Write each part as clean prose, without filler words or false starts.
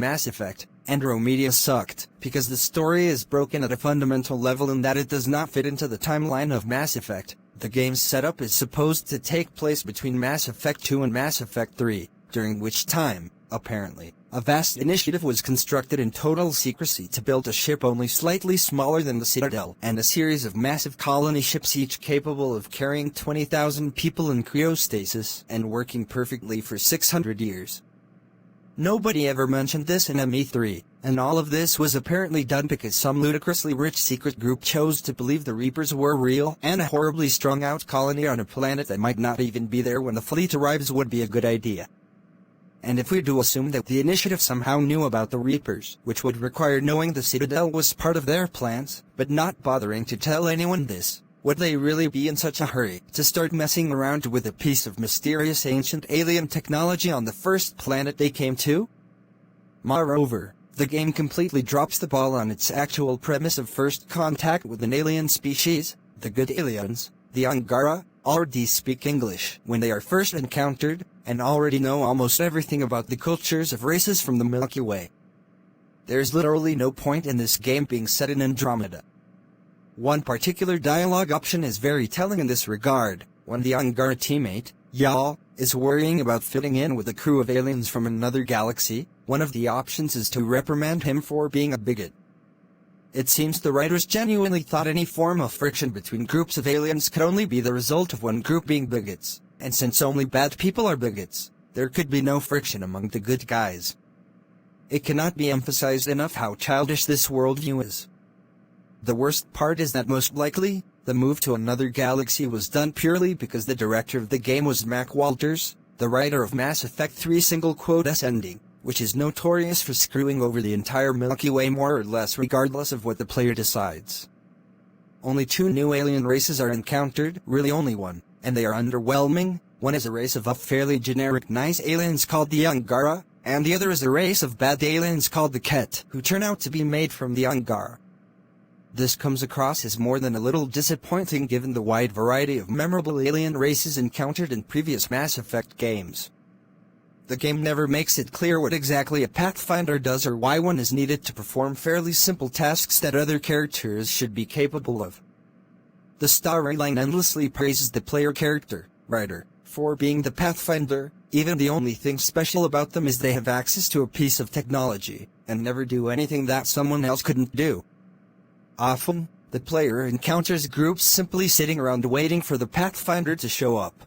Mass Effect Andromeda sucked, because the story is broken at a fundamental level in that it does not fit into the timeline of Mass Effect. The game's setup is supposed to take place between Mass Effect 2 and Mass Effect 3, during which time, apparently, a vast initiative was constructed in total secrecy to build a ship only slightly smaller than the Citadel, and a series of massive colony ships each capable of carrying 20,000 people in cryostasis and working perfectly for 600 years. Nobody ever mentioned this in ME3, and all of this was apparently done because some ludicrously rich secret group chose to believe the Reapers were real, and a horribly strung-out colony on a planet that might not even be there when the fleet arrives would be a good idea. And if we do assume that the initiative somehow knew about the Reapers, which would require knowing the Citadel was part of their plans, but not bothering to tell anyone this, would they really be in such a hurry to start messing around with a piece of mysterious ancient alien technology on the first planet they came to? Moreover, the game completely drops the ball on its actual premise of first contact with an alien species. The good aliens, the Angara, already speak English when they are first encountered, and already know almost everything about the cultures of races from the Milky Way. There's literally no point in this game being set in Andromeda. One particular dialogue option is very telling in this regard. When the Angara teammate, Yael, is worrying about fitting in with a crew of aliens from another galaxy, one of the options is to reprimand him for being a bigot. It seems the writers genuinely thought any form of friction between groups of aliens could only be the result of one group being bigots, and since only bad people are bigots, there could be no friction among the good guys. It cannot be emphasized enough how childish this worldview is. The worst part is that most likely, the move to another galaxy was done purely because the director of the game was Mac Walters, the writer of Mass Effect 3 S ending, which is notorious for screwing over the entire Milky Way more or less regardless of what the player decides. Only 2 new alien races are encountered, really only one, and they are underwhelming. One is a race of fairly generic nice aliens called the Angara, and the other is a race of bad aliens called the Ket, who turn out to be made from the Angara. This comes across as more than a little disappointing given the wide variety of memorable alien races encountered in previous Mass Effect games. The game never makes it clear what exactly a Pathfinder does or why one is needed to perform fairly simple tasks that other characters should be capable of. The storyline endlessly praises the player character, Ryder, for being the Pathfinder. Even the only thing special about them is they have access to a piece of technology, and never do anything that someone else couldn't do. Often, the player encounters groups simply sitting around waiting for the Pathfinder to show up.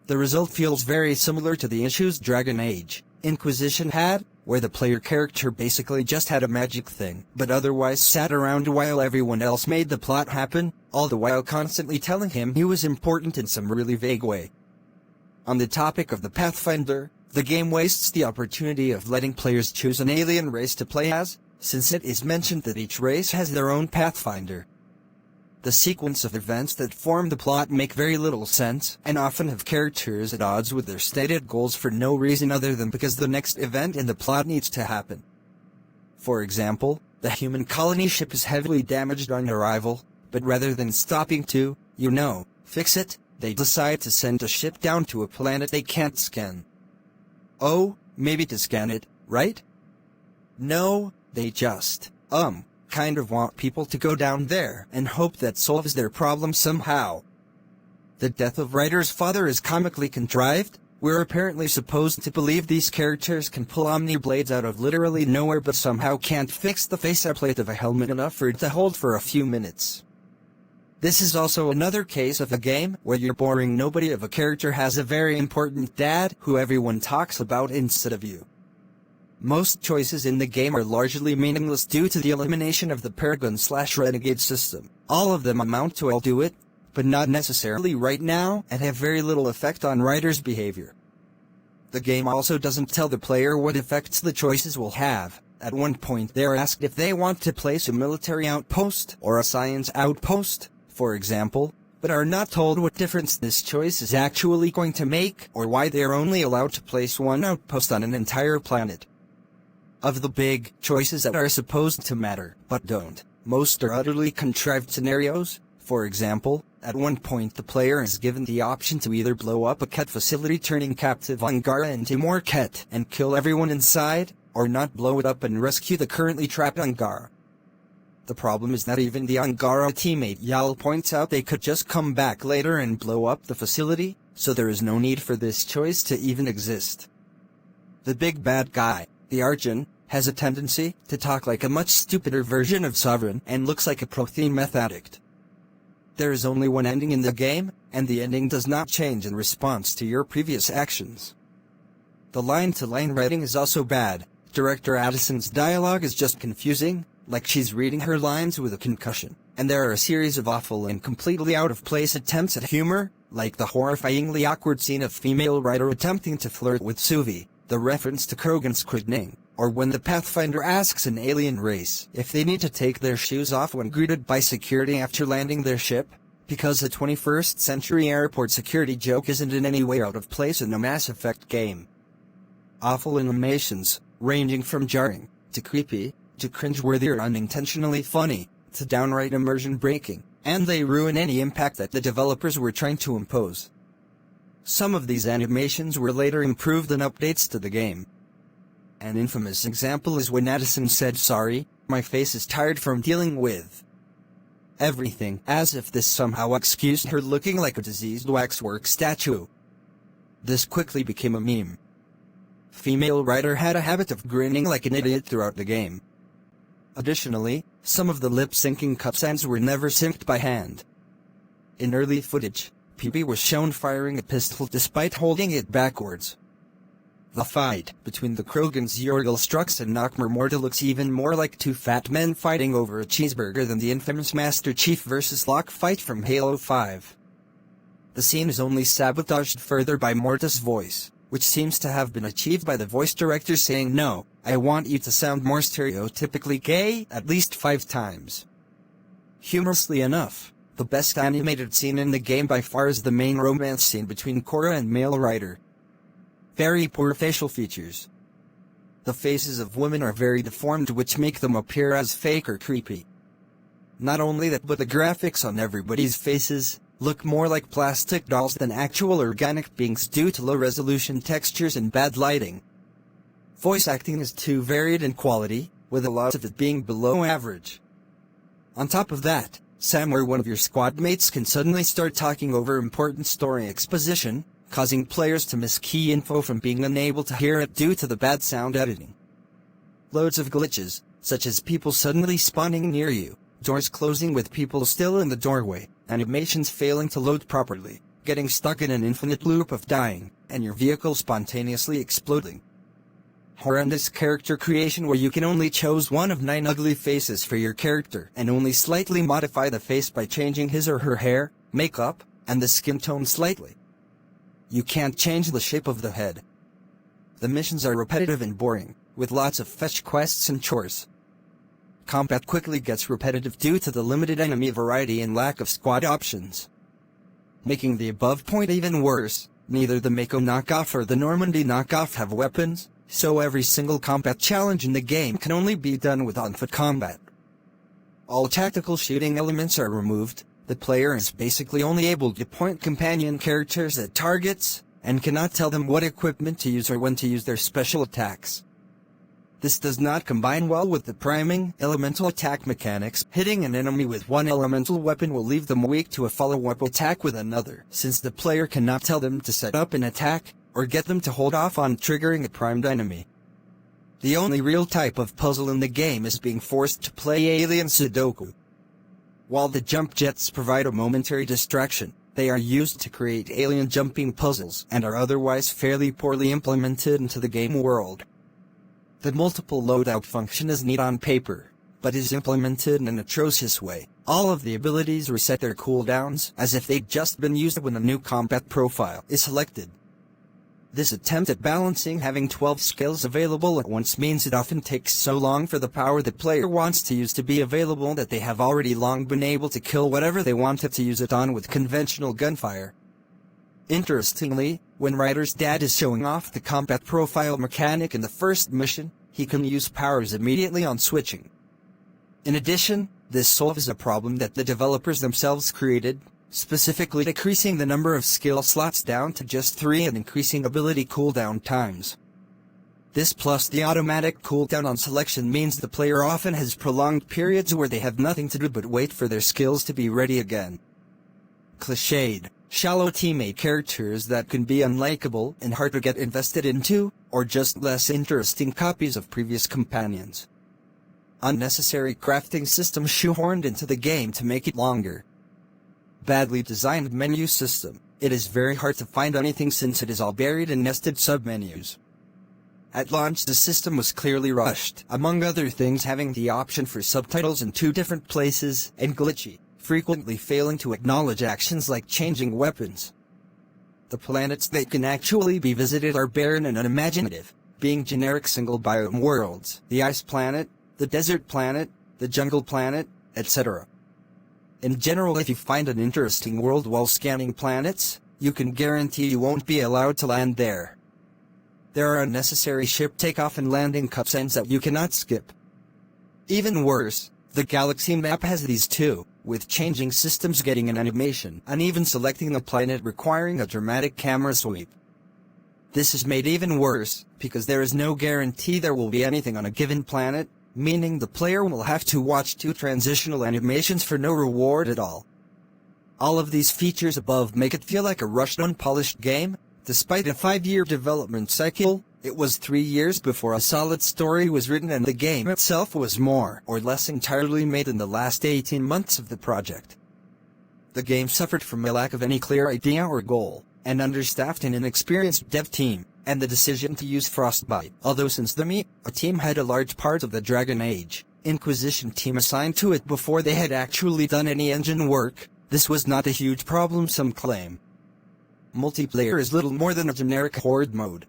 The result feels very similar to the issues Dragon Age Inquisition had, where the player character basically just had a magic thing, but otherwise sat around while everyone else made the plot happen, all the while constantly telling him he was important in some really vague way. On the topic of the Pathfinder, the game wastes the opportunity of letting players choose an alien race to play as, since it is mentioned that each race has their own Pathfinder. The sequence of events that form the plot make very little sense, and often have characters at odds with their stated goals for no reason other than because the next event in the plot needs to happen. For example, the human colony ship is heavily damaged on arrival, but rather than stopping to, fix it, they decide to send a ship down to a planet they can't scan. Oh, maybe to scan it, right? No, they just, kind of want people to go down there and hope that solves their problem somehow. The death of Ryder's father is comically contrived. We're apparently supposed to believe these characters can pull Omni blades out of literally nowhere but somehow can't fix the faceplate of a helmet enough for it to hold for a few minutes. This is also another case of a game where your boring nobody of a character has a very important dad who everyone talks about instead of you. Most choices in the game are largely meaningless due to the elimination of the Paragon/Renegade system. All of them amount to I'll do it, but not necessarily right now, and have very little effect on Ryder's behavior. The game also doesn't tell the player what effects the choices will have. At one point they are asked if they want to place a military outpost or a science outpost, for example, but are not told what difference this choice is actually going to make, or why they are only allowed to place one outpost on an entire planet. Of the big choices that are supposed to matter, but don't, most are utterly contrived scenarios. For example, at one point the player is given the option to either blow up a Ket facility turning captive Angara into more Ket and kill everyone inside, or not blow it up and rescue the currently trapped Angara. The problem is that even the Angara teammate Yal points out they could just come back later and blow up the facility, so there is no need for this choice to even exist. The big bad guy, the Archon, has a tendency to talk like a much stupider version of Sovereign and looks like a protein meth addict. There is only one ending in the game, and the ending does not change in response to your previous actions. The line-to-line writing is also bad. Director Addison's dialogue is just confusing, like she's reading her lines with a concussion, and there are a series of awful and completely out-of-place attempts at humor, like the horrifyingly awkward scene of female writer attempting to flirt with Suvi, the reference to Krogan's quickening, or when the Pathfinder asks an alien race if they need to take their shoes off when greeted by security after landing their ship, because a 21st century airport security joke isn't in any way out of place in a Mass Effect game. Awful animations, ranging from jarring, to creepy, to cringeworthy or unintentionally funny, to downright immersion-breaking, and they ruin any impact that the developers were trying to impose. Some of these animations were later improved in updates to the game. An infamous example is when Addison said, "Sorry, my face is tired from dealing with everything," as if this somehow excused her looking like a diseased waxwork statue. This quickly became a meme. Female writer had a habit of grinning like an idiot throughout the game. Additionally, some of the lip-syncing cutscenes were never synced by hand. In early footage, Peebee was shown firing a pistol despite holding it backwards. The fight between the Krogans Yorgel Strux and Nockmar Morta looks even more like two fat men fighting over a cheeseburger than the infamous Master Chief vs. Locke fight from Halo 5. The scene is only sabotaged further by Morta's voice, which seems to have been achieved by the voice director saying, "No, I want you to sound more stereotypically gay," at least 5 times. Humorously enough, the best animated scene in the game by far is the main romance scene between Cora and male writer. Very poor facial features. The faces of women are very deformed, which make them appear as fake or creepy. Not only that, but the graphics on everybody's faces look more like plastic dolls than actual organic beings due to low-resolution textures and bad lighting. Voice acting is too varied in quality, with a lot of it being below average. On top of that, Sam or one of your squad mates can suddenly start talking over important story exposition, causing players to miss key info from being unable to hear it due to the bad sound editing. Loads of glitches, such as people suddenly spawning near you, doors closing with people still in the doorway, animations failing to load properly, getting stuck in an infinite loop of dying, and your vehicle spontaneously exploding. Horrendous character creation where you can only choose one of 9 ugly faces for your character and only slightly modify the face by changing his or her hair, makeup, and the skin tone slightly. You can't change the shape of the head. The missions are repetitive and boring, with lots of fetch quests and chores. Combat quickly gets repetitive due to the limited enemy variety and lack of squad options. Making the above point even worse, neither the Mako knockoff or the Normandy knockoff have weapons, so every single combat challenge in the game can only be done with on-foot combat. All tactical shooting elements are removed. The player is basically only able to point companion characters at targets, and cannot tell them what equipment to use or when to use their special attacks. This does not combine well with the priming, elemental attack mechanics. Hitting an enemy with one elemental weapon will leave them weak to a follow-up attack with another, since the player cannot tell them to set up an attack, or get them to hold off on triggering a primed enemy. The only real type of puzzle in the game is being forced to play Alien Sudoku. While the jump jets provide a momentary distraction, they are used to create alien jumping puzzles and are otherwise fairly poorly implemented into the game world. The multiple loadout function is neat on paper, but is implemented in an atrocious way. All of the abilities reset their cooldowns as if they'd just been used when a new combat profile is selected. This attempt at balancing having 12 skills available at once means it often takes so long for the power the player wants to use to be available that they have already long been able to kill whatever they wanted to use it on with conventional gunfire. Interestingly, when Ryder's dad is showing off the combat profile mechanic in the first mission, he can use powers immediately on switching. In addition, this solves a problem that the developers themselves created, specifically decreasing the number of skill slots down to just 3 and increasing ability cooldown times. This plus the automatic cooldown on selection means the player often has prolonged periods where they have nothing to do but wait for their skills to be ready again. Cliched, shallow teammate characters that can be unlikable and hard to get invested into, or just less interesting copies of previous companions. Unnecessary crafting system shoehorned into the game to make it longer. Badly designed menu system. It is very hard to find anything since it is all buried in nested submenus. At launch the system was clearly rushed, among other things having the option for subtitles in 2 different places, and glitchy, frequently failing to acknowledge actions like changing weapons. The planets that can actually be visited are barren and unimaginative, being generic single biome worlds, the ice planet, the desert planet, the jungle planet, etc. In general, if you find an interesting world while scanning planets, you can guarantee you won't be allowed to land there. There are unnecessary ship takeoff and landing cutscenes that you cannot skip. Even worse, the galaxy map has these too, with changing systems getting an animation, and even selecting a planet requiring a dramatic camera sweep. This is made even worse, because there is no guarantee there will be anything on a given planet, meaning the player will have to watch 2 transitional animations for no reward at all. All of these features above make it feel like a rushed, unpolished game. Despite a 5-year development cycle, it was 3 years before a solid story was written, and the game itself was more or less entirely made in the last 18 months of the project. The game suffered from a lack of any clear idea or goal, an understaffed and inexperienced dev team, and the decision to use Frostbite. Although since the Me, a team had a large part of the Dragon Age Inquisition team assigned to it before they had actually done any engine work, this was not a huge problem, some claim. Multiplayer is little more than a generic horde mode,